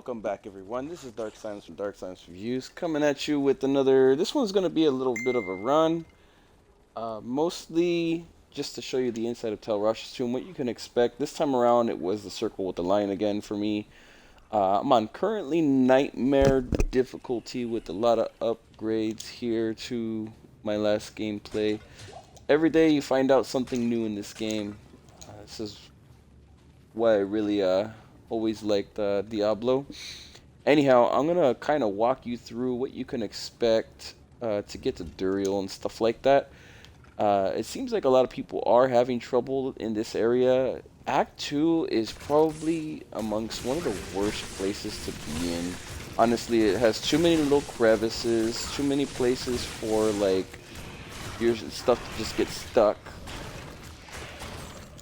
Welcome back, everyone. This is Dark Science from Dark Science Reviews coming at you with another. This one's going to be a little bit of a run, mostly just to show you the inside of Tal Rasha's tomb, what you can expect. This time around, it was the circle with the lion again for me. I'm on currently nightmare difficulty with a lot of upgrades here to my last gameplay. Every day you find out something new in this game. This is why I really always liked Diablo. Anyhow, I'm gonna kind of walk you through what you can expect to get to Duriel and stuff like that. It seems like a lot of people are having trouble in this area. Act 2 is probably amongst one of the worst places to be in. Honestly, it has too many little crevices, too many places for like your stuff to just get stuck.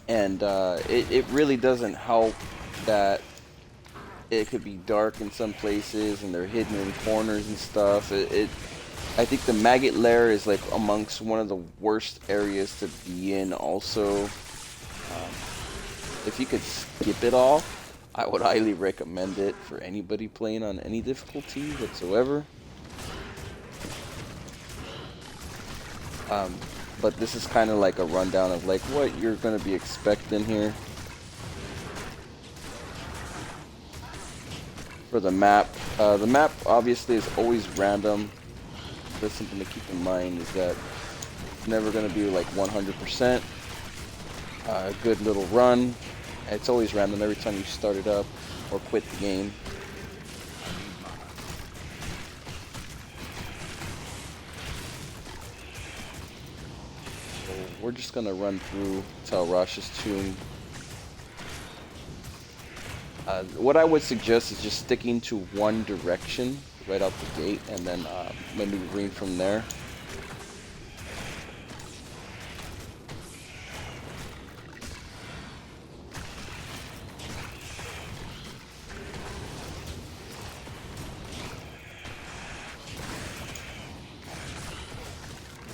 And it really doesn't help that it could be dark in some places and they're hidden in corners and stuff. I think the maggot lair is like amongst one of the worst areas to be in also. If you could skip it all, I would highly recommend it for anybody playing on any difficulty whatsoever. But this is kind of like a rundown of like what you're going to be expecting here. For the map obviously is always random. That's something to keep in mind, is that it's never going to be like 100% a good little run. It's always random every time you start it up or quit the game. So we're just going to run through Tal Rasha's tomb. What I would suggest is just sticking to one direction right out the gate and then maneuvering from there.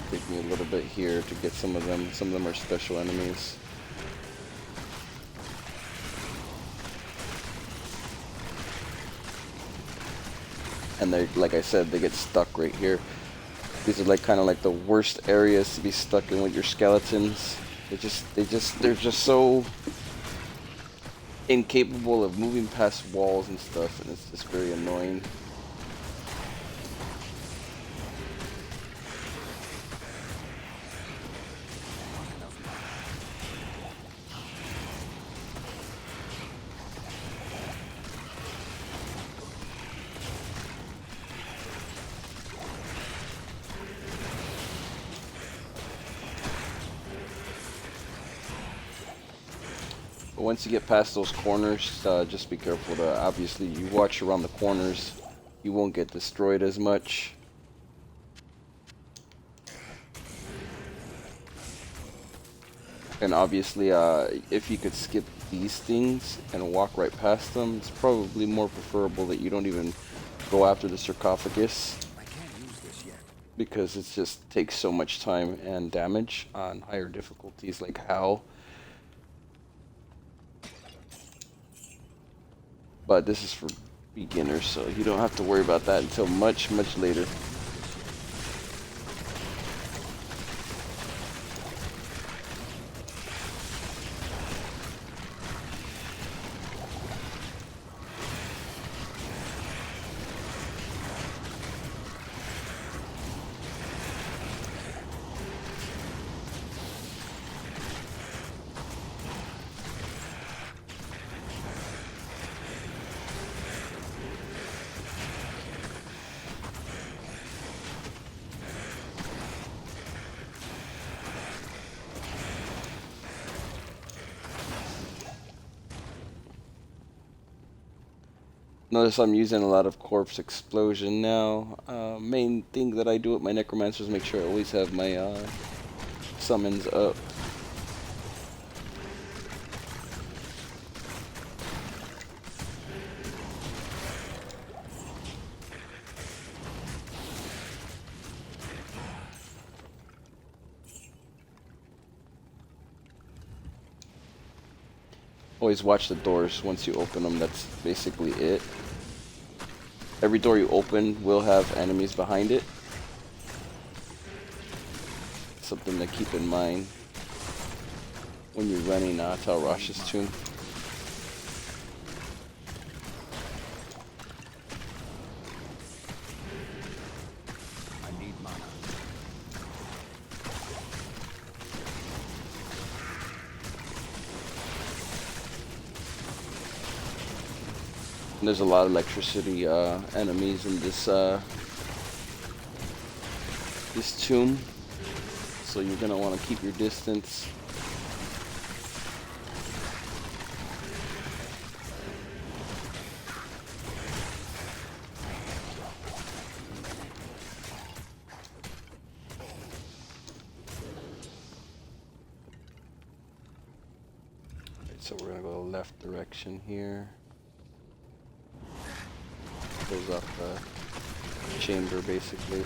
Take me a little bit here to get some of them. Some of them are special enemies. And they, like I said, they get stuck right here. These are like kind of like the worst areas to be stuck in with your skeletons. They're just so incapable of moving past walls and stuff, and it's just very annoying. But once you get past those corners, just be careful to, obviously, you watch around the corners, you won't get destroyed as much. And obviously, if you could skip these things and walk right past them, it's probably more preferable that you don't even go after the sarcophagus, because it just takes so much time and damage on higher difficulties like Hal. But this is for beginners, so you don't have to worry about that until much later. Notice I'm using a lot of corpse explosion now. Main thing that I do with my necromancers, make sure I always have my summons up. Always watch the doors once you open them. That's basically it. Every door you open will have enemies behind it. Something to keep in mind when you're running Tal Rasha's tomb. And there's a lot of electricity enemies in this this tomb, so you're gonna want to keep your distance. So we're gonna go left direction here. Close off the chamber basically.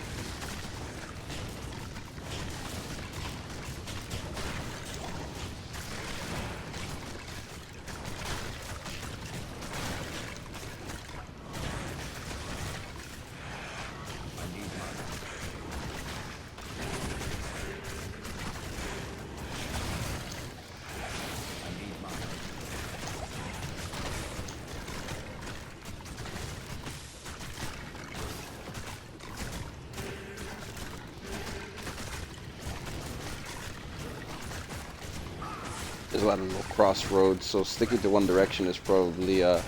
There's a lot of little crossroads, so sticking to one direction is probably your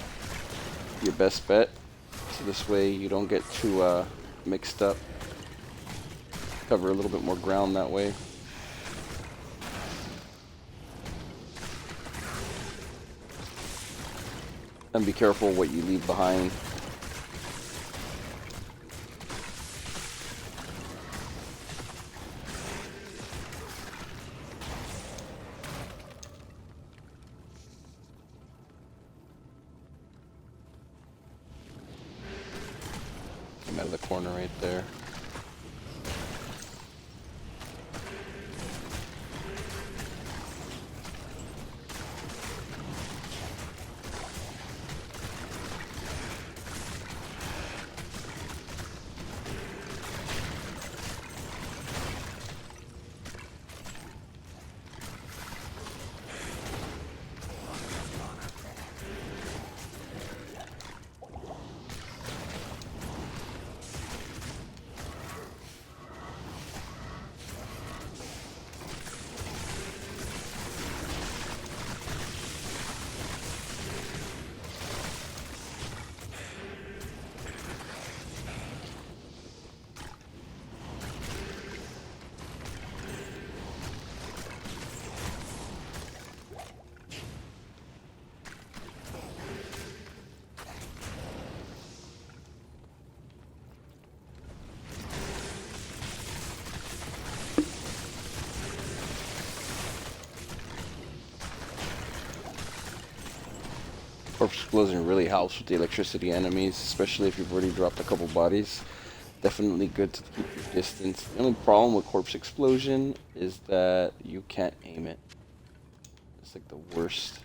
best bet. So this way you don't get too mixed up. Cover a little bit more ground that way. And be careful what you leave behind. I'm out of the corner right there. Corpse Explosion really helps with the electricity enemies, especially if you've already dropped a couple bodies. Definitely good to keep your distance. The only problem with Corpse Explosion is that you can't aim it. It's like the worst.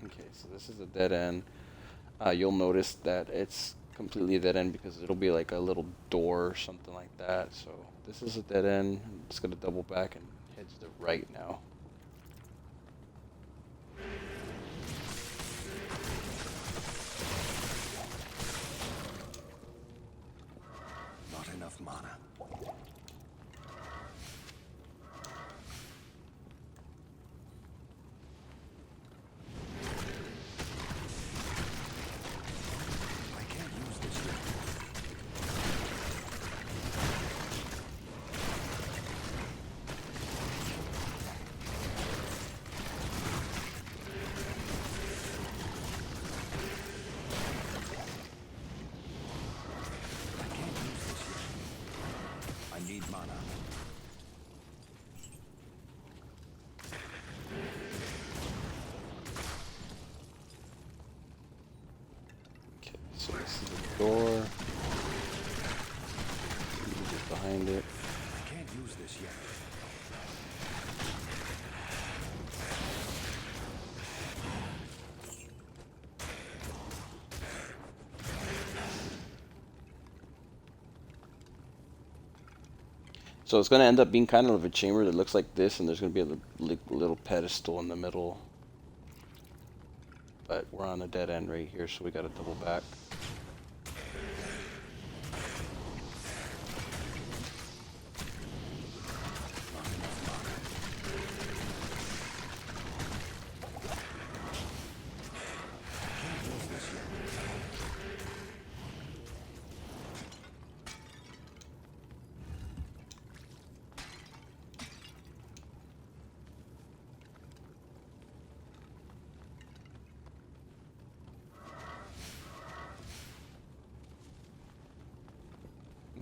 Okay, so this is a dead end. You'll notice that it's completely a dead end because it'll be like a little door or something like that. So this is a dead end. I'm just gonna double back and head to the right now. Not enough mana. So this is the door. Just behind it. I can't use this yet. So it's going to end up being kind of a chamber that looks like this, and there's going to be a little pedestal in the middle. But we're on a dead end right here, so we got to double back.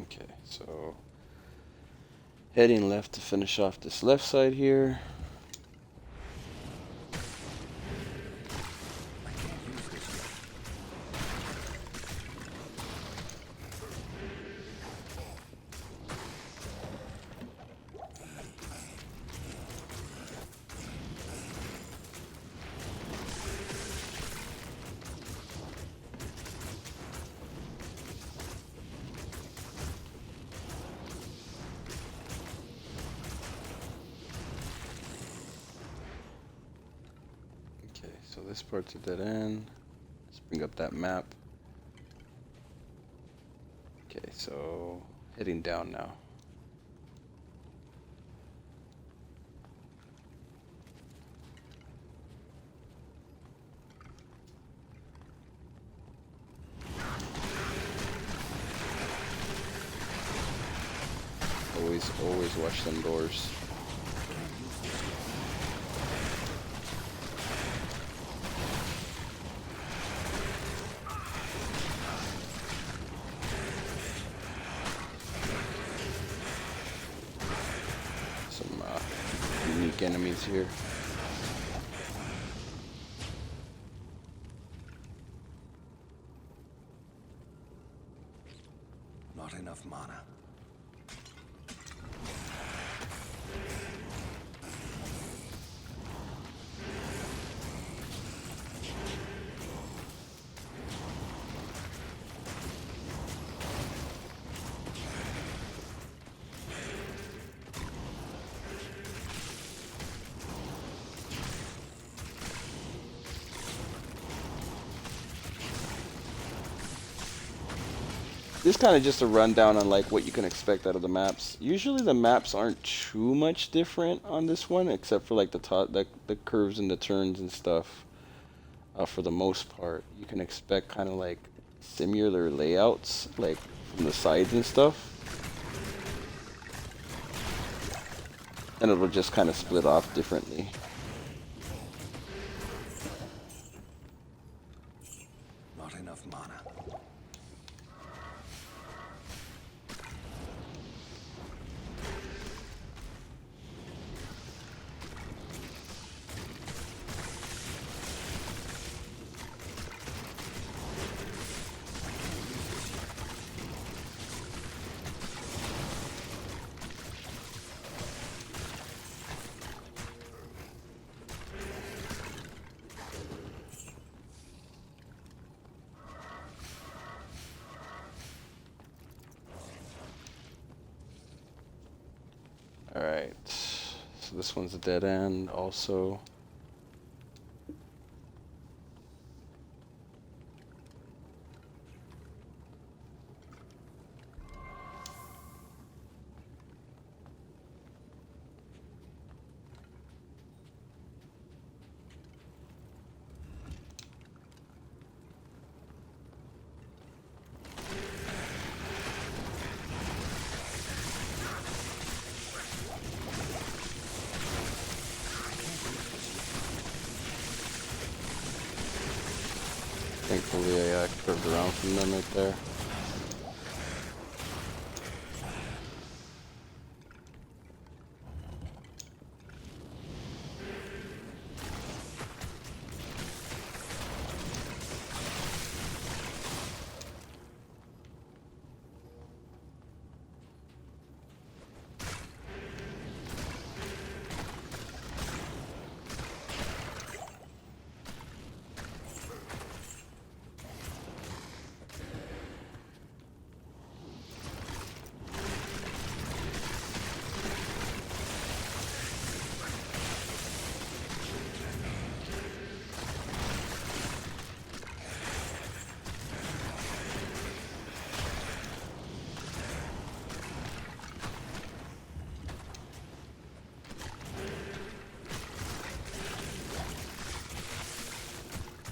Okay, so heading left to finish off this left side here. Okay, so this part's a dead end. Let's bring up that map. Okay, so heading down now. Always watch them doors. Some unique enemies here. Not enough mana. This is kind of just a rundown on like what you can expect out of the maps. Usually the maps aren't too much different on this one, except for like the curves and the turns and stuff. For the most part, you can expect kind of like similar layouts, like from the sides and stuff, and it'll just kind of split off differently. Not enough mana. Alright, so this one's a dead end also. Thankfully I curved around from them right there.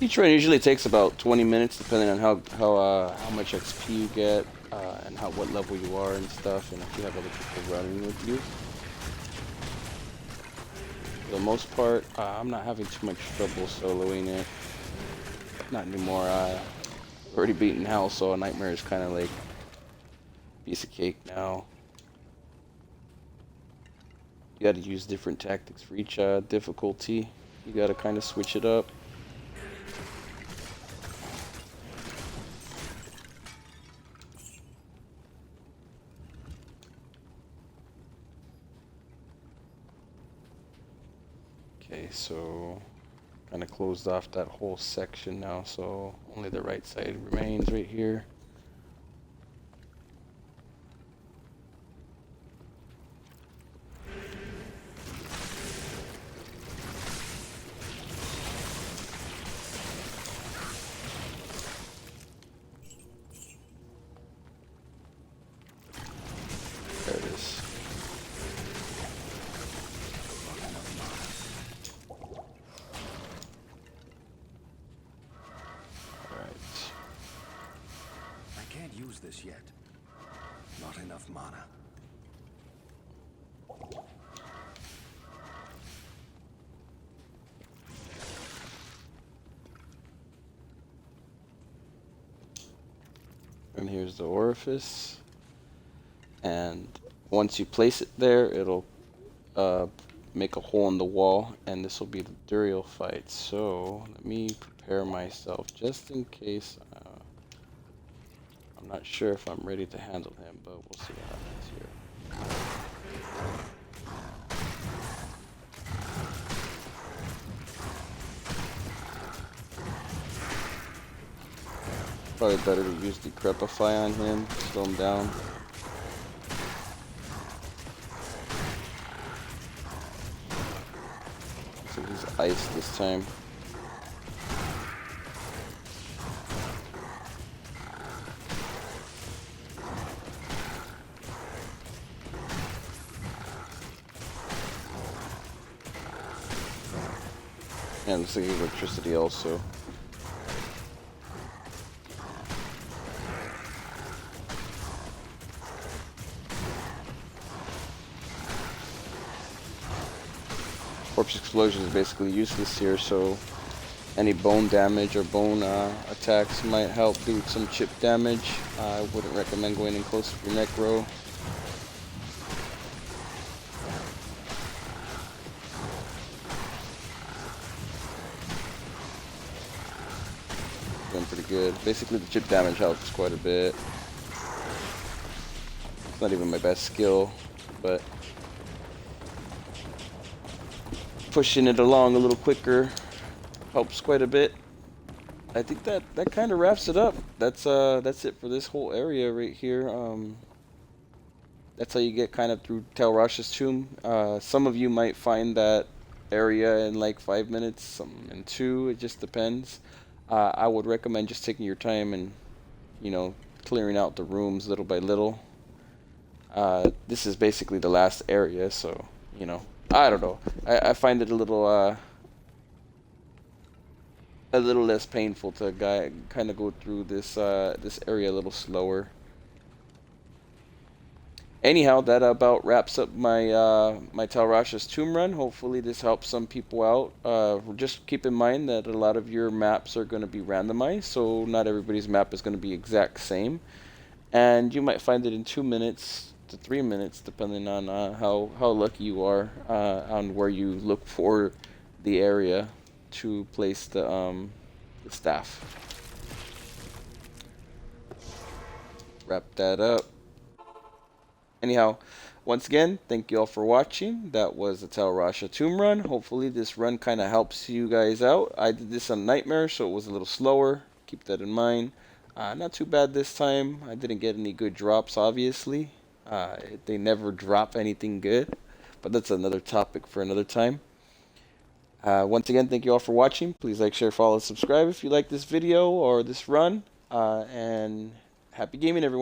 Each run usually takes about 20 minutes, depending on how much XP you get, and what level you are and stuff, and if you have other people running with you. For the most part, I'm not having too much trouble soloing it. Not anymore. Already beaten hell, so a nightmare is kind of like a piece of cake now. You got to use different tactics for each difficulty. You got to kind of switch it up. Okay, so kind of closed off that whole section now, so only the right side remains right here. There it is. I can't use this yet. Not enough mana. And here's the orifice. And once you place it there, it'll make a hole in the wall, and this will be the Duriel fight. So let me prepare myself just in case. I'm not sure if I'm ready to handle him, but we'll see what happens here. Probably better to use Decrepify on him, slow him down. So he's iced this time. And looks like electricity also. Corpse explosion is basically useless here, so any bone damage or bone attacks might help do some chip damage. I wouldn't recommend going in close to your necro. Doing pretty good. Basically the chip damage helps quite a bit. It's not even my best skill, but pushing it along a little quicker helps quite a bit. I think that kind of wraps it up. That's it for this whole area right here. That's how you get kind of through Tal Rasha's tomb. Some of you might find that area in like 5 minutes, some in 2. It just depends. I would recommend just taking your time and, clearing out the rooms little by little. This is basically the last area, so, I don't know. I find it a little less painful to kind of go through this area a little slower. Anyhow, that about wraps up my my Tal Rasha's tomb run. Hopefully this helps some people out. Just keep in mind that a lot of your maps are going to be randomized, so not everybody's map is going to be exact same. And you might find it in 2 minutes to 3 minutes, depending on how lucky you are on where you look for the area to place the staff. Wrap that up. Anyhow, once again, thank you all for watching. That was the Tal Rasha tomb run. Hopefully this run kind of helps you guys out. I did this on Nightmare, so it was a little slower. Keep that in mind. Not too bad this time. I didn't get any good drops, obviously. They never drop anything good, but that's another topic for another time. Once again, thank you all for watching. Please like, share, follow, subscribe if you like this video or this run. And happy gaming, everyone.